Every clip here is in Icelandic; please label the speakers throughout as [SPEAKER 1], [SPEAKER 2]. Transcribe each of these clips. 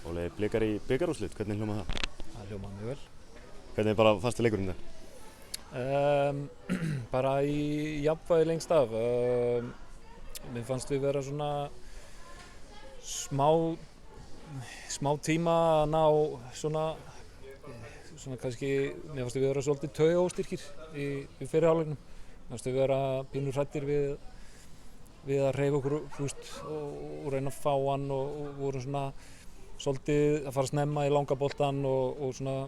[SPEAKER 1] Óli, Blikar í bikarúrslit, hvernig hljómar það?
[SPEAKER 2] Það hljómar mjög vel.
[SPEAKER 1] Hvernig bara fannst þér leikurinn þar?
[SPEAKER 2] Bara í jafnvægi lengst af. Mér fannst við vera svona smá tíma að ná svona kannski, mér fannst við vera svolítið taugaóstyrkir í fyrri hálfleiknum. Mér fannst við vera pínur hræddir við að hreyfa okkur, og reyna að fá hann og vorum svona svolítið að fara snemma í langa boltann og svona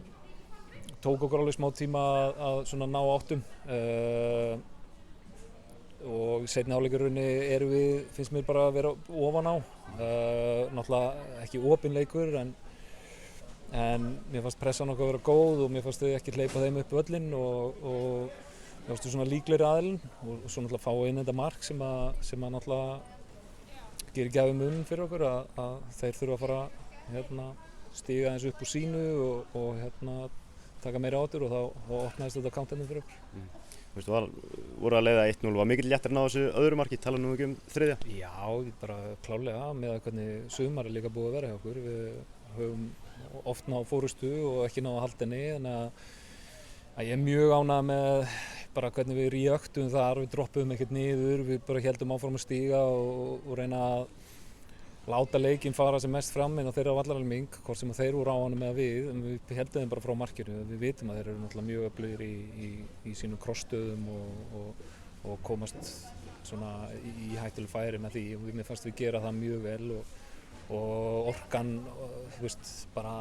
[SPEAKER 2] tók okkur alveg smá tíma að svona ná áttum. Og í seinni hálfleikurunni erum við, finnst mér bara að vera ofan á. Náttúrulega ekki opinn leikur en mér fannst pressan okkar að vera góð og mér fannst þau ekki hleypa þeim upp völlinn og mér fannst þau svona líklegri aðilinn og svo náttúrulega fá inn þetta mark sem að náttúrulega gerir gæfi mun fyrir okkur að þeir þurfa að fara stíga eins upp úr sínu og taka meira áttur og þá opnaðist þetta countdown fyrir okkur.
[SPEAKER 1] Þú veist, voru að leiða 1-0, var mikill léttir að ná þessu öðru marki, tala nú ekki um þriðja?
[SPEAKER 2] Já, bara klárlega með að hvernig sumar er líka búið að vera hjá okkur. Við höfum oft náð fórustu og ekki náð að halda henni, þannig að ég er mjög ánægður með bara hvernig við ríöktum þar, við droppuðum ekkert niður, við bara héldum áfram að stíga og reyna að láta leikinn fara sem mest fram inn á þeirra vallarhelming, hvort sem þeir voru á honum eða við, en við heldum þeim bara frá markinu. Við vitum að þeir eru náttúrulega mjög öflugir í sínum krossstöðum og komast svona í hættuleg færi með því og mér fannst við gera það mjög vel og orkan, þú veist, bara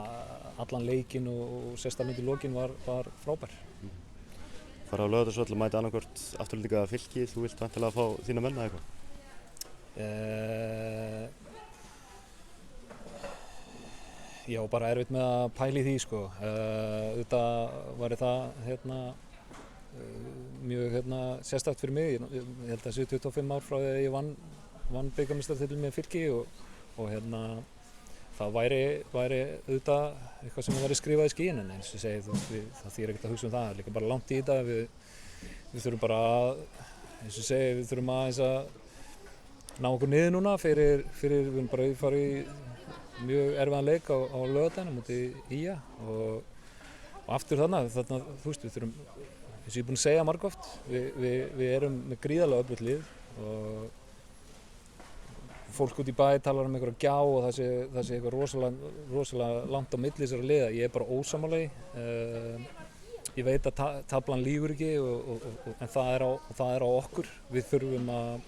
[SPEAKER 2] allan leikinn og sérstaklega í lokinn var frábær.
[SPEAKER 1] Fara á Laugardalsvöll og mæta annarkvort Aftureldingu eða Fylki, þú vilt væntanlega fá þína menn eða eitthvað?
[SPEAKER 2] Já, bara erfitt með að pæla í því, sko. Auðvitað væri það mjög sérstakt fyrir mig. Ég held að það séu 25 ár frá því að ég vann bikarmeistaratitil með Fylki og það væri auðvitað eitthvað sem væri skrifað í skýin, en eins og ég segi, það þýðir ekkert að hugsa um það. Það er líka bara langt í þetta. Við þurfum bara að, eins og ég segi, við þurfum aðeins að ná okkur niður núna fyrir við erum bara að fara í mjög erfiðan leik á Laugardaginn á móti IA og aftur þarna, þú veist, við þurfum, eins og ég er búinn að segja margoft, við erum með gríðarlega öflugt lið og fólk út í bæ talar um einhverja gjá og það sé eitthvað rosalega langt á milli þessara liða. Ég er bara ósammála því. Ég veit að taflan lýgur ekki en það er á okkur. Við þurfum að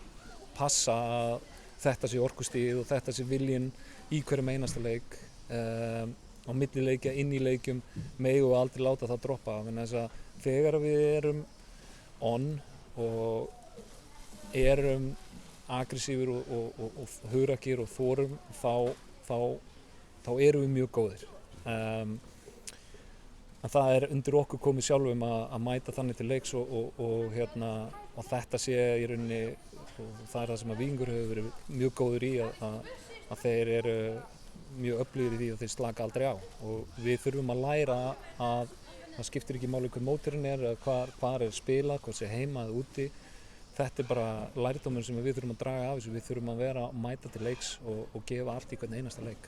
[SPEAKER 2] passa að þetta sé orkustigið og þetta sé viljinn í hverjum einasta leik, á milli leikja, inn í leikjum, megum við aldrei láta það droppa. Þess að þegar við erum on og erum aggressífir og hugrakir og þorum, þá erum við mjög góðir. En það er undir okkur komið sjálfum að mæta þannig til leiks og þetta sé í rauninni, og það er það sem að Víkingur hefur verið mjög góður í að þeir eru mjög öflugir í því og þeir slaka aldrei á og við þurfum að læra að það skiptir ekki máli hver mótorinn er eða hvar er spilað, hvort sé heima eða úti. Þetta er bara lærdómur sem við þurfum að draga af þessu. Við þurfum að vera að mæta til leiks og gefa allt í hvern einasta leik.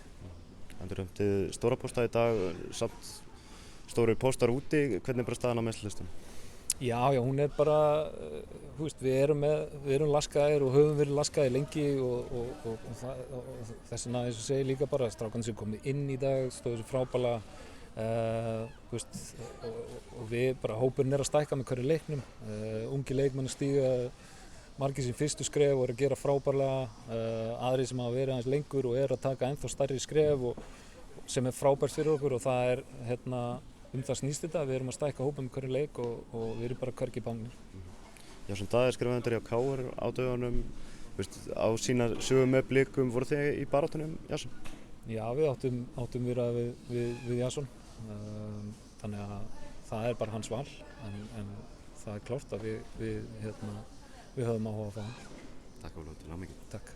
[SPEAKER 1] Endurhæmtið stóra pósta í dag, samt stóru póstar úti, hvernig er bara staðan á meiðslistum?
[SPEAKER 2] Já, hún er bara, þú veist, við erum laskaðir og höfum verið laskaðir lengi og þess vegna, eins og segi líka bara, strákarnir sem komið inn í dag, stóðu þessu frábærlega, þú veist, og við bara, hópurinn er að stækka með hverju leiknum, ungi leikmenn stíga margir sín fyrstu skref og eru að gera frábærlega, aðrir sem hafa verið aðeins lengur og eru að taka ennþá stærri skref og sem er frábært fyrir okkur og það er, það snýst þetta, við erum að stækka hópa með hverju leik og við erum bara hvergi í bágnir.
[SPEAKER 1] Jason Daði skrifaði undir hjá KR á dögunum, á sína sögu með Blikum, voru þið í baráttunum, Jason?
[SPEAKER 2] Já, við áttum við Jason, þannig að það er bara hans val, en það er klárt að við höfum áhuga að fá hann.
[SPEAKER 1] Takk Óli, til hamingju.
[SPEAKER 2] Takk.